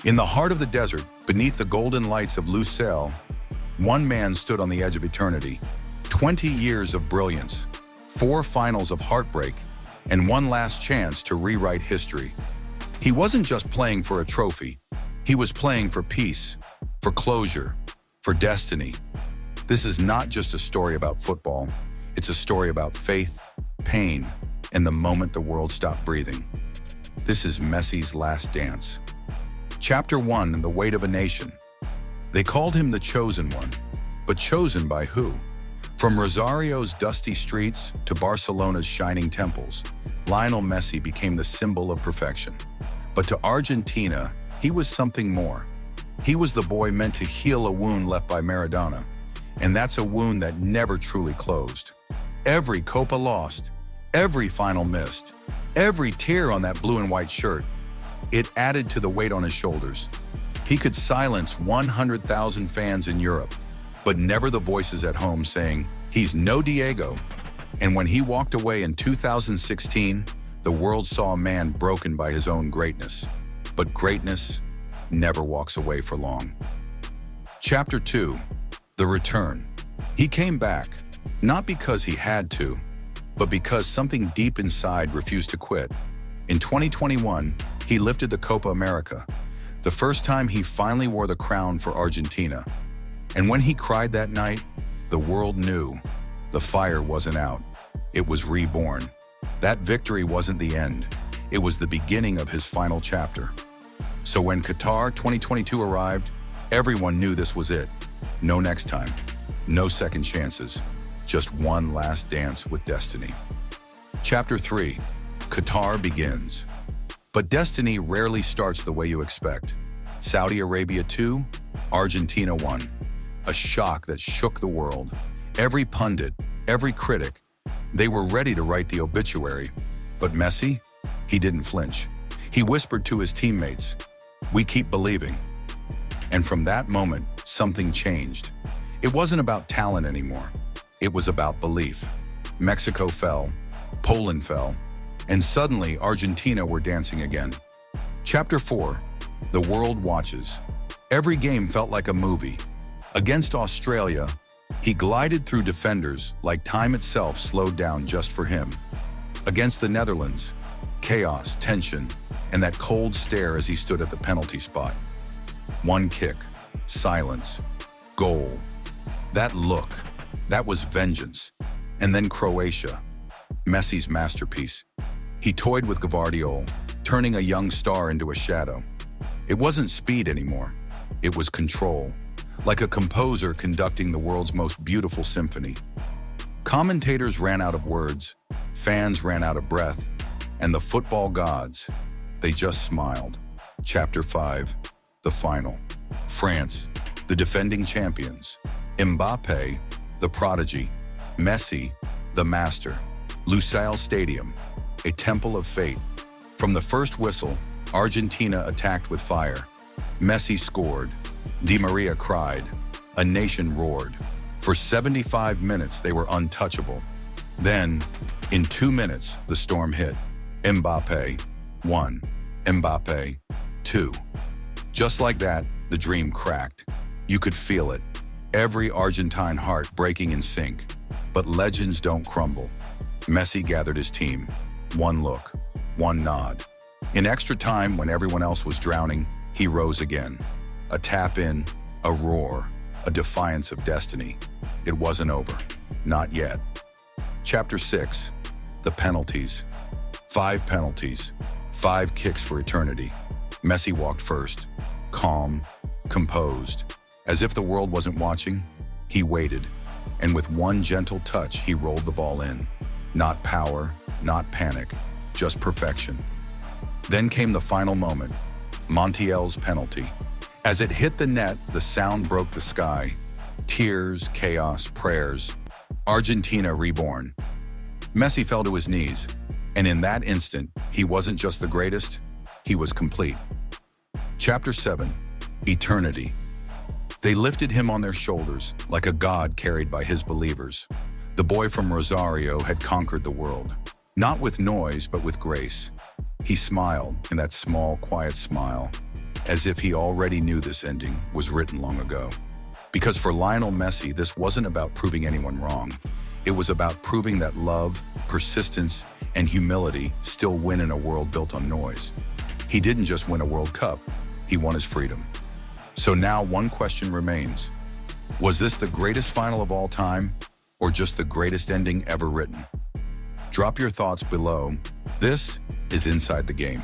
In the heart of the desert, beneath the golden lights of Lusail, one man stood on the edge of eternity. 20 years of brilliance, 4 finals of heartbreak, and one last chance to rewrite history. He wasn't just playing for a trophy. He was playing for peace, for closure, for destiny. This is not just a story about football. It's a story about faith, pain, and the moment the world stopped breathing. This is Messi's last dance. Chapter 1, The Weight of a Nation. They called him the Chosen One, but chosen by who? From Rosario's dusty streets to Barcelona's shining temples, Lionel Messi became the symbol of perfection. But to Argentina, he was something more. He was the boy meant to heal a wound left by Maradona, and that's a wound that never truly closed. Every Copa lost, every final missed, every tear on that blue and white shirt, it added to the weight on his shoulders. He could silence 100,000 fans in Europe, but never the voices at home saying, "He's no Diego." And when he walked away in 2016, the world saw a man broken by his own greatness. But greatness never walks away for long. Chapter 2, The Return. He came back, not because he had to, but because something deep inside refused to quit. In 2021, he lifted the Copa America, the first time he finally wore the crown for Argentina. And when he cried that night, the world knew the fire wasn't out. It was reborn. That victory wasn't the end. It was the beginning of his final chapter. So when Qatar 2022 arrived, everyone knew this was it. No next time, no second chances, just one last dance with destiny. Chapter 3, Qatar begins. But destiny rarely starts the way you expect. Saudi Arabia 2, Argentina 1. A shock that shook the world. Every pundit, every critic, they were ready to write the obituary. But Messi, he didn't flinch. He whispered to his teammates, "We keep believing." And from that moment, something changed. It wasn't about talent anymore. It was about belief. Mexico fell, Poland fell, and suddenly Argentina were dancing again. Chapter 4, The World Watches. Every game felt like a movie. Against Australia, he glided through defenders like time itself slowed down just for him. Against the Netherlands, chaos, tension, and that cold stare as he stood at the penalty spot. One kick, silence, goal. That look, that was vengeance. And then Croatia, Messi's masterpiece. He toyed with Gvardiol, turning a young star into a shadow. It wasn't speed anymore. It was control, like a composer conducting the world's most beautiful symphony. Commentators ran out of words, fans ran out of breath, and the football gods, they just smiled. Chapter 5, The Final. France, the defending champions. Mbappe, the prodigy. Messi, the master. Lusail Stadium, a temple of fate. From the first whistle, Argentina attacked with fire. Messi scored. Di Maria cried. A nation roared. For 75 minutes, they were untouchable. Then, in 2 minutes, the storm hit. Mbappe, 1. Mbappe, 2. Just like that, the dream cracked. You could feel it. Every Argentine heart breaking in sync. But legends don't crumble. Messi gathered his team. One look, one nod. In extra time, when everyone else was drowning, he rose again. A tap in, a roar, a defiance of destiny. It wasn't over. Not yet. Chapter 6, The Penalties. 5 penalties, 5 kicks for eternity. Messi walked first, calm, composed. As if the world wasn't watching, he waited. And with one gentle touch, he rolled the ball in. Not power, not panic, just perfection. Then came the final moment, Montiel's penalty. As it hit the net, the sound broke the sky. Tears, chaos, prayers. Argentina reborn. Messi fell to his knees, and in that instant, he wasn't just the greatest, he was complete. Chapter 7, Eternity. They lifted him on their shoulders like a god carried by his believers. The boy from Rosario had conquered the world, not with noise, but with grace. He smiled in that small, quiet smile. as if he already knew this ending was written long ago. Because for Lionel Messi, this wasn't about proving anyone wrong. It was about proving that love, persistence, and humility still win in a world built on noise. He didn't just win a World Cup, he won his freedom. So now one question remains. Was this the greatest final of all time, or just the greatest ending ever written? Drop your thoughts below. This is Inside the Game.